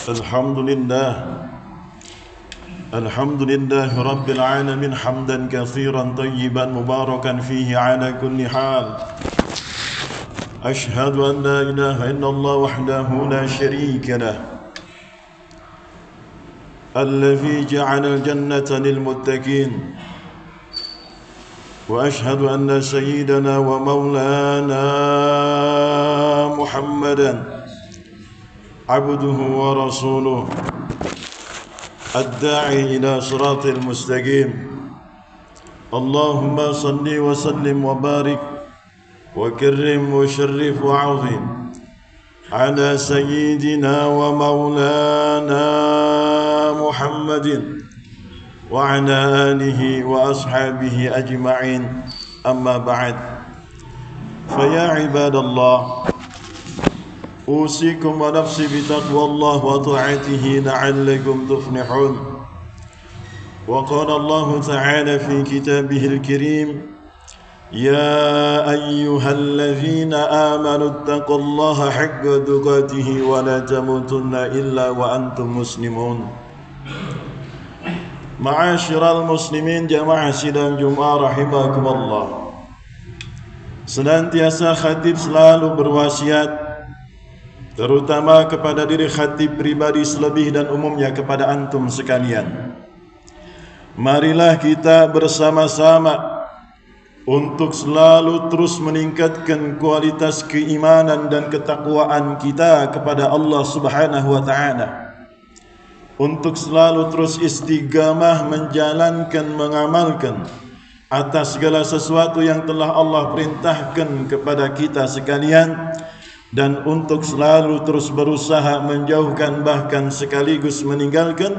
الحمد لله رب العالمين حمدا كثيرا طيبا مباركا فيه على كل حال. أشهد أن لا إله إلا الله وحده لا شريك له الذي جعل الجنة للمتقين، وأشهد أن سيدنا ومولانا محمدا عبده ورسوله الداعي إلى صراط المستقيم. اللهم صل وسلم وبارك وكرم وشرف وعظم على سيدنا ومولانا محمد وعلى آله وأصحابه أجمعين. أما بعد، فيا عباد الله، أوصيكم ونفسي بتقوى الله وطاعته لعلكم تفلحون. وقال الله تعالى في كتابه الكريم: يا أيها الذين آمنوا اتقوا الله حق تقاته ولا تموتن إلا وأنتم مسلمون. Ma'asyiral muslimin jamaah sidang Jumat rahimakumullah. Senantiasa khatib selalu berwasiat, terutama kepada diri khatib pribadi selebih dan umumnya kepada antum sekalian. Marilah kita bersama-sama untuk selalu terus meningkatkan kualitas keimanan dan ketakwaan kita kepada Allah Subhanahu wa taala. Untuk selalu terus istiqamah menjalankan, mengamalkan atas segala sesuatu yang telah Allah perintahkan kepada kita sekalian, dan untuk selalu terus berusaha menjauhkan bahkan sekaligus meninggalkan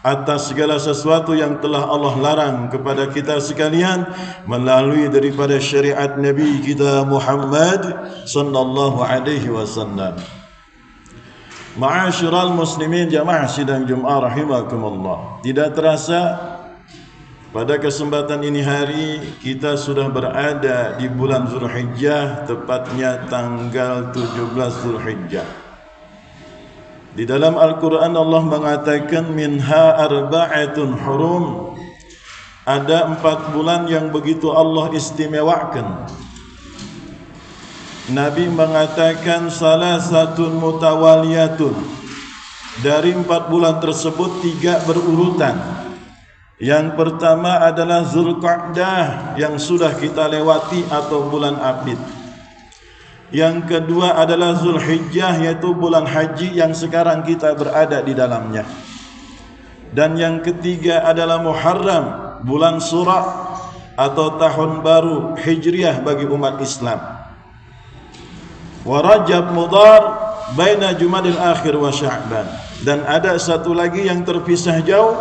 atas segala sesuatu yang telah Allah larang kepada kita sekalian melalui daripada syariat Nabi kita Muhammad sallallahu alaihi wasallam. Ma'asyiral muslimin jamaah sidang Jumat rahimakumullah. Tidak terasa pada kesempatan ini hari kita sudah berada di bulan Zulhijjah, tepatnya tanggal 17 Zulhijjah. Di dalam Al-Quran Allah mengatakan minha arba'atun hurum. Ada 4 bulan yang begitu Allah istimewakan. Nabi mengatakan salah satu mutawaliyatun. Dari 4 bulan tersebut 3 berurutan. Yang pertama adalah Zulqa'dah yang sudah kita lewati atau bulan Abid. Yang kedua adalah Zulhijjah yaitu bulan haji yang sekarang kita berada di dalamnya. Dan yang ketiga adalah Muharram, bulan Surah atau tahun baru Hijriah bagi umat Islam. Wa Rajab Mudhar baina Jumadil Akhir wa Sya'ban. Dan ada satu lagi yang terpisah jauh,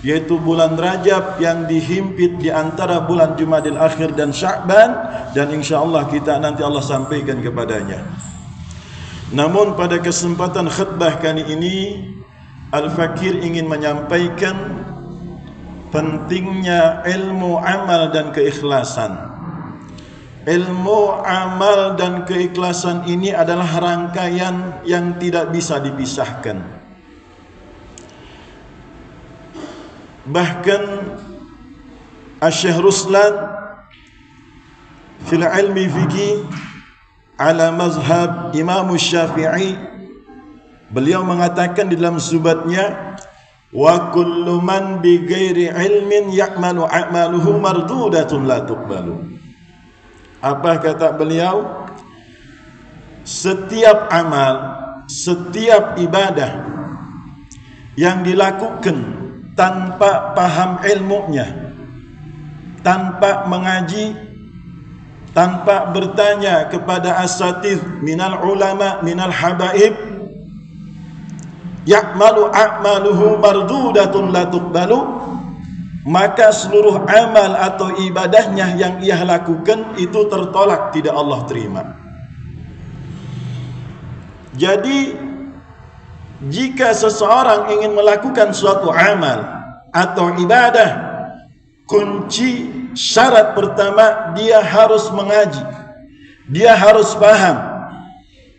yaitu bulan Rajab yang dihimpit di antara bulan Jumadil Akhir dan Sya'ban, dan insyaallah kita nanti Allah sampaikan kepadanya. Namun pada kesempatan khutbah kali ini Al-Fakir ingin menyampaikan pentingnya ilmu amal dan keikhlasan. Ilmu amal dan keikhlasan ini adalah rangkaian yang tidak bisa dipisahkan. Bahkan Asy-Syaikh Ruslan fil ilmi fiqih ala mazhab Imam Syafi'i, beliau mengatakan di dalam subatnya, wa kullu man bi ghairi ilmin ya'malu a'maluhu mardudatun la tuqbalu. Apa kata beliau? Setiap amal, setiap ibadah yang dilakukan tanpa paham ilmunya, tanpa mengaji, tanpa bertanya kepada asatidz minal ulama minal habaib, ya'malu a'maluhu mardudatun la tuqbalu, maka seluruh amal atau ibadahnya yang ia lakukan itu tertolak, tidak Allah terima. Jadi jika seseorang ingin melakukan suatu amal atau ibadah, kunci syarat pertama dia harus mengaji, dia harus paham,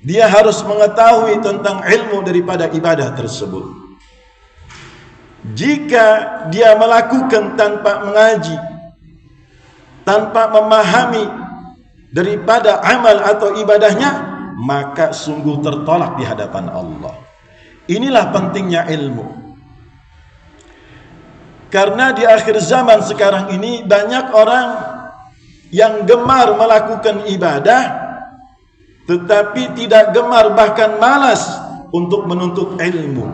Dia harus mengetahui tentang ilmu daripada ibadah tersebut. Jika dia melakukan tanpa mengaji, tanpa memahami daripada amal atau ibadahnya, maka sungguh tertolak di hadapan Allah. Inilah pentingnya ilmu. Karena di akhir zaman sekarang ini banyak orang yang gemar melakukan ibadah, tetapi tidak gemar, bahkan malas untuk menuntut ilmu.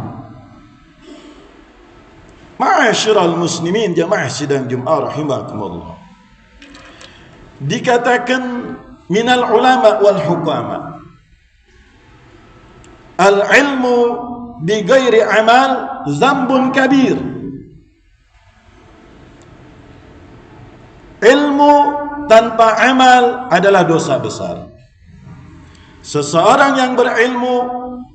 Ma'asyiral muslimin, jamaah sidang Jumat rahimakumullah. Dikatakan minal ulama wal hukama, al ilmu bi ghairi amal zambun kabir. Ilmu tanpa amal adalah dosa besar. Seseorang yang berilmu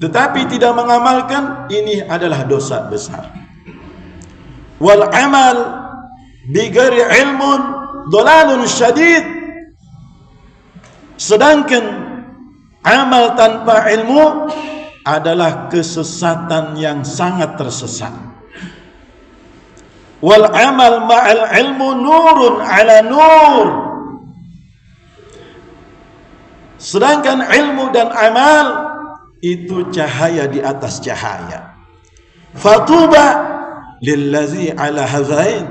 tetapi tidak mengamalkan, ini adalah dosa besar. Wal amal bi ghairi ilmun dhalalun syadid. Sedangkan amal tanpa ilmu adalah kesesatan yang sangat tersesat. Wal amal ma'al ilmu nurun ala nur. Sedangkan ilmu dan amal itu cahaya di atas cahaya. Fatuba lillazi ala hazain,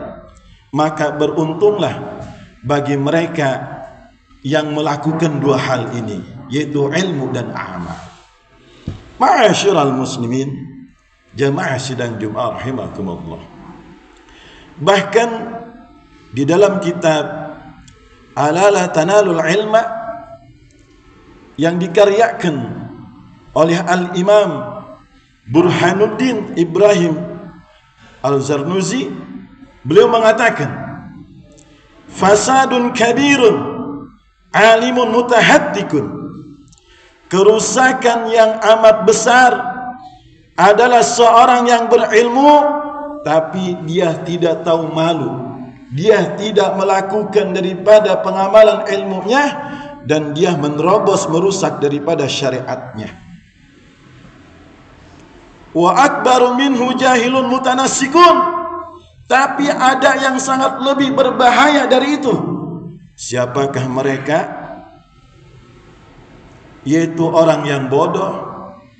maka beruntunglah bagi mereka yang melakukan dua hal ini, yaitu ilmu dan amal. Ma'asyiral muslimin, jamaah sidang Jumat rahimakumullah. Bahkan di dalam kitab Alala Tanalul Ilma yang dikaryakan oleh Al-Imam Burhanuddin Ibrahim Al-Zarnuzi, beliau mengatakan, fasadun kabirun alimun mutahattikun. Kerusakan yang amat besar adalah seorang yang berilmu tapi dia tidak tahu malu, dia tidak melakukan daripada pengamalan ilmunya, dan dia menerobos merusak daripada syariatnya. Wa akbaru minhu jahilun mutanassikun. Tapi ada yang sangat lebih berbahaya dari itu. Siapakah mereka? Yaitu orang yang bodoh,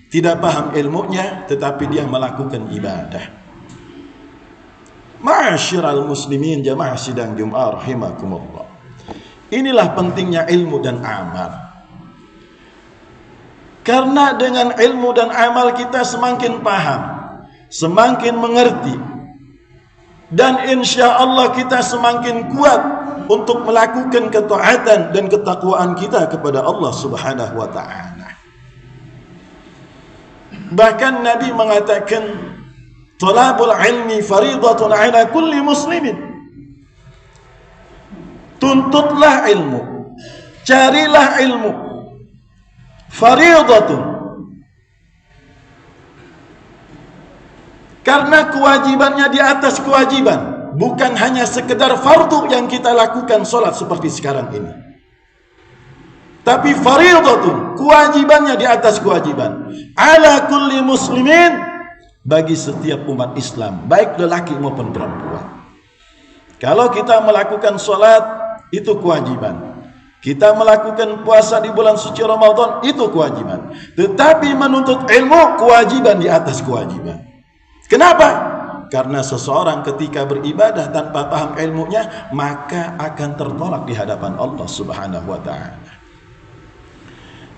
tidak paham ilmunya, tetapi dia melakukan ibadah. Ma'asyiral muslimin, jamaah sidang Jumat rahimakumullah. Inilah pentingnya ilmu dan amal. Karena dengan ilmu dan amal kita semakin paham, semakin mengerti, dan insya Allah kita semakin kuat untuk melakukan ketaatan dan ketakwaan kita kepada Allah Subhanahu wa ta'ala. Bahkan Nabi mengatakan, talabul ilmi faridatun ala kulli muslimin. Tuntutlah ilmu, carilah ilmu, faridatun. Karena kewajibannya di atas kewajiban, bukan hanya sekedar fardu yang kita lakukan sholat seperti sekarang ini, tapi faridatun, kewajibannya di atas kewajiban, ala kulli muslimin, bagi setiap umat Islam, baik lelaki maupun perempuan. Kalau kita melakukan sholat, itu kewajiban. Kita melakukan puasa di bulan suci Ramadan, itu kewajiban. Tetapi menuntut ilmu, kewajiban di atas kewajiban. Kenapa? Karena seseorang ketika beribadah tanpa paham ilmunya, maka akan tertolak di hadapan Allah Subhanahu wa ta'ala.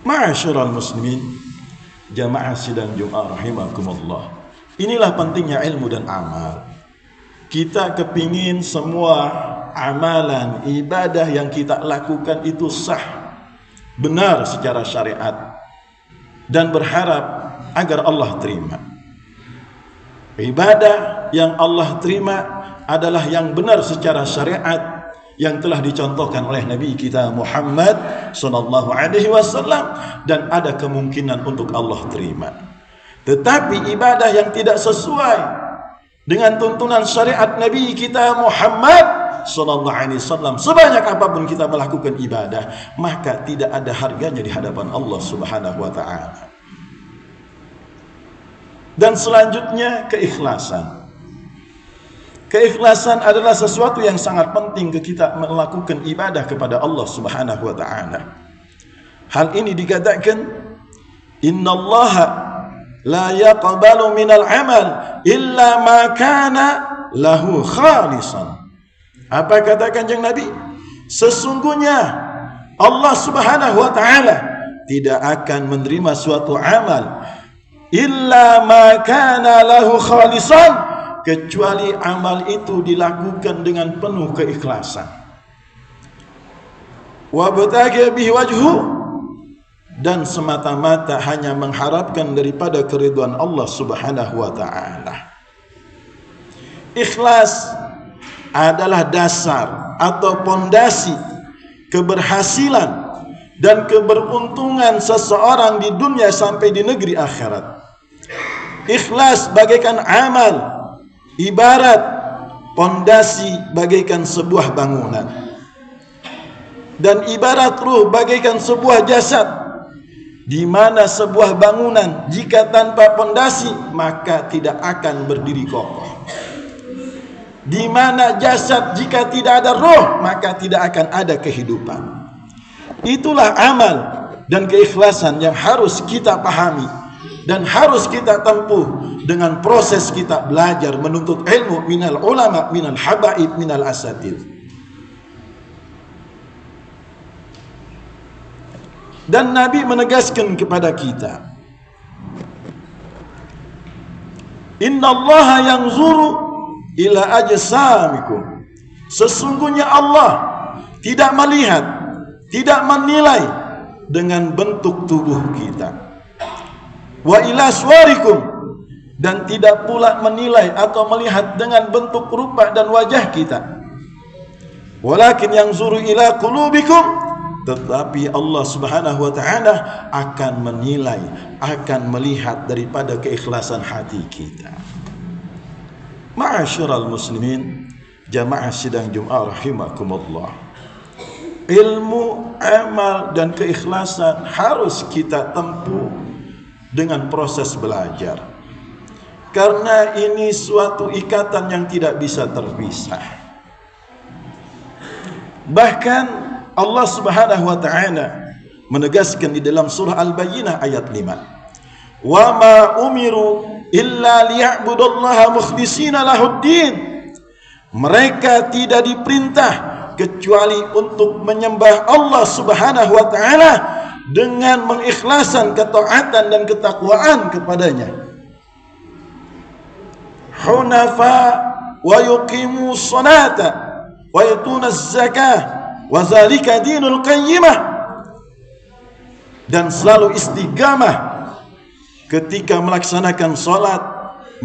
Ma'asyiral muslimin, jamaah sidang Jumat rahimakumullah. Inilah pentingnya ilmu dan amal. Kita kepingin semua amalan ibadah yang kita lakukan itu sah, benar secara syariat, dan berharap agar Allah terima. Ibadah yang Allah terima adalah yang benar secara syariat, yang telah dicontohkan oleh Nabi kita Muhammad sallallahu alaihi wasallam, dan ada kemungkinan untuk Allah terima. Tetapi ibadah yang tidak sesuai dengan tuntunan syariat Nabi kita Muhammad sallallahu alaihi wasallam. Sebanyak apapun kita melakukan ibadah, maka tidak ada harganya di hadapan Allah Subhanahu wa taala. Dan selanjutnya keikhlasan. Keikhlasan adalah sesuatu yang sangat penting kita melakukan ibadah kepada Allah Subhanahu wa taala. Hal ini dikatakan, innallaha la yaqbalu minal amal illa ma kana lahu khalisan. Apa kata Kanjeng Nabi? Sesungguhnya Allah Subhanahu wa taala tidak akan menerima suatu amal illa ma kana lahu khalisan, kecuali amal itu dilakukan dengan penuh keikhlasan. Wa batagha bihi wajhu, dan semata-mata hanya mengharapkan daripada keridhaan Allah Subhanahu wa taala. Ikhlas adalah dasar atau pondasi keberhasilan dan keberuntungan seseorang di dunia sampai di negeri akhirat. Ikhlas bagaikan amal, ibarat pondasi bagaikan sebuah bangunan, dan ibarat ruh bagaikan sebuah jasad, di mana sebuah bangunan jika tanpa pondasi maka tidak akan berdiri kokoh. Di mana jasad jika tidak ada roh maka tidak akan ada kehidupan. Itulah amal dan keikhlasan yang harus kita pahami dan harus kita tempuh dengan proses kita belajar menuntut ilmu minal ulama, minal habaib, minal asatid. Dan Nabi menegaskan kepada kita, innallaha yanzuru ila ajsamikum. Sesungguhnya Allah tidak melihat, tidak menilai dengan bentuk tubuh kita. Wa ila suwarikum, dan tidak pula menilai atau melihat dengan bentuk rupa dan wajah kita. Walakin yanzuru ila qulubikum, tetapi Allah Subhanahu wa taala akan menilai, akan melihat daripada keikhlasan hati kita. Ma'asyiral muslimin, jamaah sidang Jumat rahimakumullah. Ilmu, amal dan keikhlasan harus kita tempuh dengan proses belajar. Karena ini suatu ikatan yang tidak bisa terpisah. Bahkan Allah Subhanahu wa taala menegaskan di dalam surah Al-Bayyinah ayat 5. Wa ma umiru illa liya'budullaha mukhlishina lahuddin. Mereka tidak diperintah kecuali untuk menyembah Allah Subhanahu wa taala dengan mengikhlaskan ketaatan dan ketakwaan kepadanya. Hunafa wa yuqimu sholata wa yutuna zakah wa zalika dinul qayyimah, dan selalu istiqamah ketika melaksanakan salat,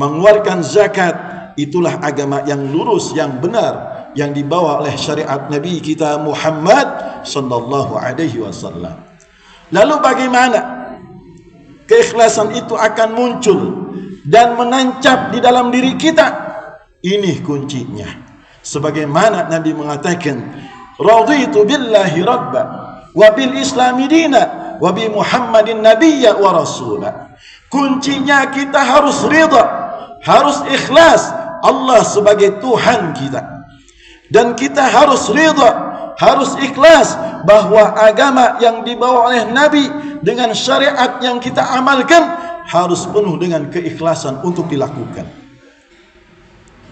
mengeluarkan zakat. Itulah agama yang lurus, yang benar, yang dibawa oleh syariat Nabi kita Muhammad sallallahu alaihi wasallam. Lalu bagaimana keikhlasan itu akan muncul dan menancap di dalam diri kita? Ini kuncinya. Sebagaimana Nabi mengatakan, raditu billahi rabba wa bil islami dina wa bi Muhammadin nabiyya wa rasula. Kuncinya kita harus ridha, harus ikhlas Allah sebagai Tuhan kita, dan kita harus ridha, harus ikhlas bahwa agama yang dibawa oleh Nabi dengan syariat yang kita amalkan harus penuh dengan keikhlasan untuk dilakukan.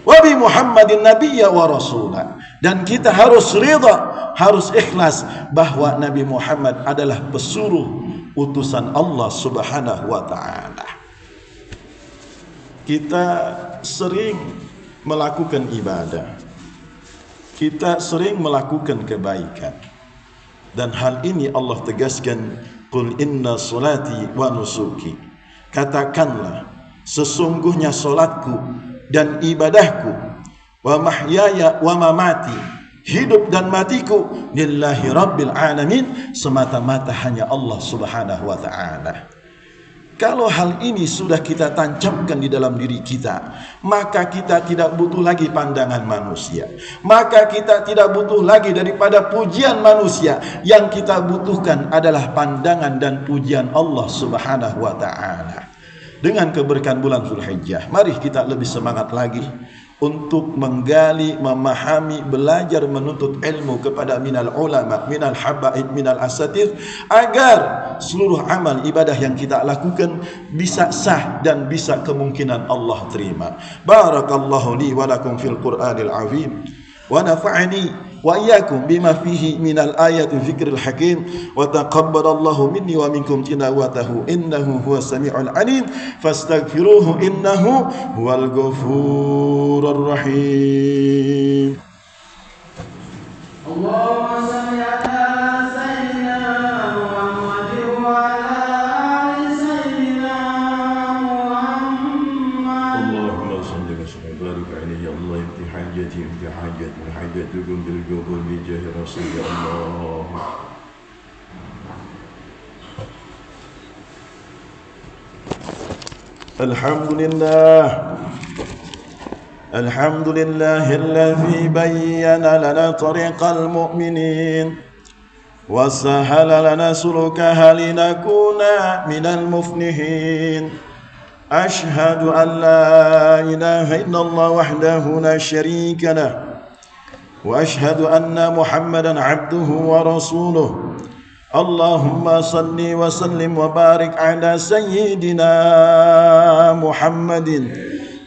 Wa bi Muhammadin nabiyya wa rasula, dan kita harus ridha, harus ikhlas bahwa Nabi Muhammad adalah pesuruh utusan Allah Subhanahu wa taala. Kita sering melakukan ibadah, kita sering melakukan kebaikan, dan hal ini Allah tegaskan, qul inna salati wa nusuki. Katakanlah, sesungguhnya salatku dan ibadahku, wa mahyaya wa mamati, hidup dan matiku, lillahi rabbil alamin, semata-mata hanya Allah Subhanahu wa taala. Kalau hal ini sudah kita tancapkan di dalam diri kita, maka kita tidak butuh lagi pandangan manusia. Maka kita tidak butuh lagi daripada pujian manusia. Yang kita butuhkan adalah pandangan dan pujian Allah Subhanahu wa ta'ala. Dengan keberkahan bulan Zulhijjah, mari kita lebih semangat lagi untuk menggali, memahami, belajar, menuntut ilmu kepada minal ulama, minal habaib, minal asatir, agar seluruh amal ibadah yang kita lakukan bisa sah dan bisa kemungkinan Allah terima. Barakallahu li wa lakum fil Qur'anil azim wa nafa'ani wa iyyakum bima fihi minal ayati dzikril hakim wa taqabbalallahu minni wa minkum tilawatahu innahu huwas samiul alim fastaghfiruhu innahu huwal ghafurur rahim. Allahumma shalli ala sayyidina Muhammadin wa ala ali sayyidina Muhammad. Allahumma shalli wa sallim wa barik alaihi ya Allah imtihajati hajatukum bil qabul bi jahi rasulillah. Alhamdulillah. Alhamdulillahilladzi bayyana lana tariqal mu'minin wa sahala lana sulukaha linakuna minal muflihin. Ashhadu an la ilaha illallah wahdahu la syarika lah wa ashhadu anna Muhammadan abduhu wa rasuluh. Allahumma salli wa sallim wa barik ala sayyidina Muhammadin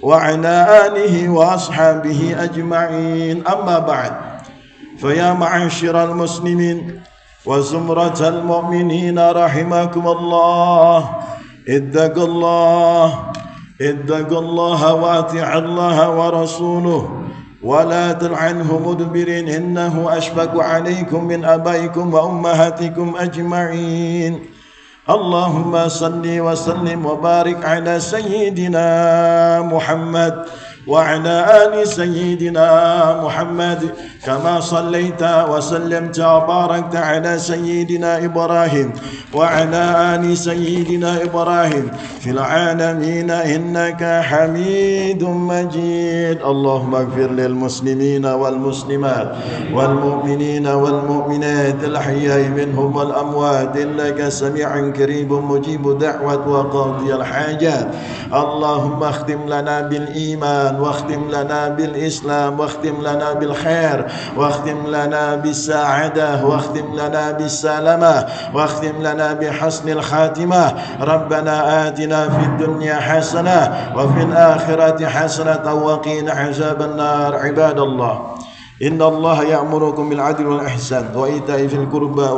wa ala alihi wa ashabihi ajma'in. Amma ba'd. Faya ma'asyiral muslimin wa zumratal mu'minin rahimakumullah. Ittaqullah wa ati'allaha wa rasuluh wa la tal'anhu mudbirin innahu ashfaqu alaykum min abaikum wa ummahatikum ajma'in. Allahumma salli wa sallim wa barik ala sayyidina Muhammad wa ala ali sayyidina Muhammad kama sallaita wa sallamta wa barakta ala sayyidina Ibrahim wa ala ali sayyidina Ibrahim fil alamin innaka Hamidum Majid. Allahumma ighfir lil muslimina wal muslimat wal mu'minina wal mu'minat al ahya'i minhum wal amwat innaka sami'un qaribun mujibud da'wat wa qadiyal hajat. Allahumma akhtim lana bil iman واختم لنا بالإسلام واختم لنا بالخير واختم لنا بالسعادة واختم لنا بالسلامة واختم لنا بحسن الخاتمة. ربنا آتنا في الدنيا حسنة وفي الآخرة حسنة وقنا عذاب النار. عباد الله إن الله يأمركم بالعدل والإحسان وإيتاء ذي القربى